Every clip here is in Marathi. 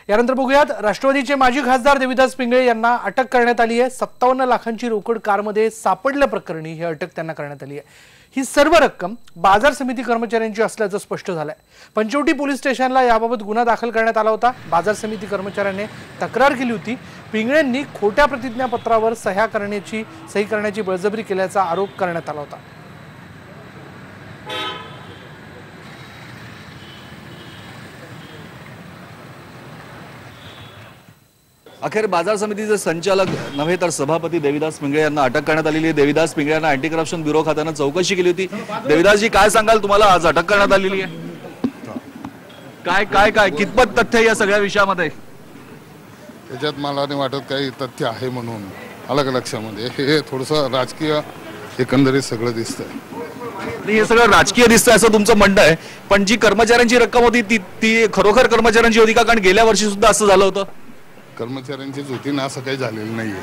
यानंतर बघूयात राष्ट्रवादीचे माजी खासदार देविदास पिंगळे यांना अटक करण्यात आली आहे। 57 लाखांची रोकड कारमध्ये सापडल्या प्रकरणी ही अटक त्यांना करण्यात आली आहे। ही सर्व रक्कम बाजार समिती कर्मचाऱ्यांची असल्याचं स्पष्ट झालंय। पंचवटी पोलीस स्टेशनला याबाबत गुन्हा दाखल करण्यात आला होता। बाजार समिती कर्मचाऱ्यांनी तक्रार केली होती। पिंगळेंनी खोट्या प्रतिज्ञापत्रावर सही करण्याची बळजबरी केल्याचा आरोप करण्यात आला होता। अखेर बाजार समितीचे संचालक नव्हे तर सभापती देविदास पिंगळे यांना अटक करण्यात आलेली आहे। देविदास पिंगळे यांना अँटी करप्शन ब्युरो खात्याने चौकशी केली होती। देविदासजी, काय सांगाल, तुम्हाला आज अटक करण्यात आलेली आहे? काय काय काय कितपत तथ्य या सगळ्या विषयामध्ये? त्याच्यात मला नाही वाटत काही तथ्य आहे म्हणून अलग लक्षामध्ये हे थोडंसं राजकीय एकंदरीत सगळं दिसतंय। हे सगळं राजकीय दिसतंय असं तुमचं म्हणणं आहे, पण जी कर्मचाऱ्यांची रक्कम होती ती खरोखर कर्मचाऱ्यांची होती का? कारण गेल्या वर्षी सुद्धा असं झालं होतं। कर्मचाऱ्यांचीच होती ना, असं काही झालेलं नाहीये।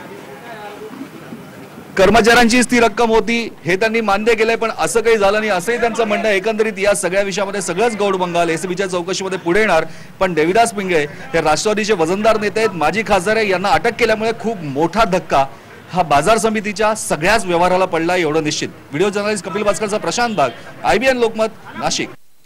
कर्मचाऱ्यांचीच ती रक्कम होती हे त्यांनी मान्य केलंय, पण असं काही झालं नाही असंही त्यांचं म्हणणं आहे। एकंदरीत या सगळ्या विषयामध्ये सगळंच गौड बंगाल एसीबीच्या चौकशीमध्ये पुढे येणार। पण देविदास पिंगळे हे राष्ट्रवादीचे वजनदार नेते आहेत, माजी खासदार आहे। यांना अटक केल्यामुळे खूप मोठा धक्का हा बाजार समितीच्या सगळ्याच व्यवहाराला पडला एवढं निश्चित। व्हिडिओ जर्नलिस्ट कपिल भास्करचा प्रशांत भाग, IBN लोकमत, नाशिक।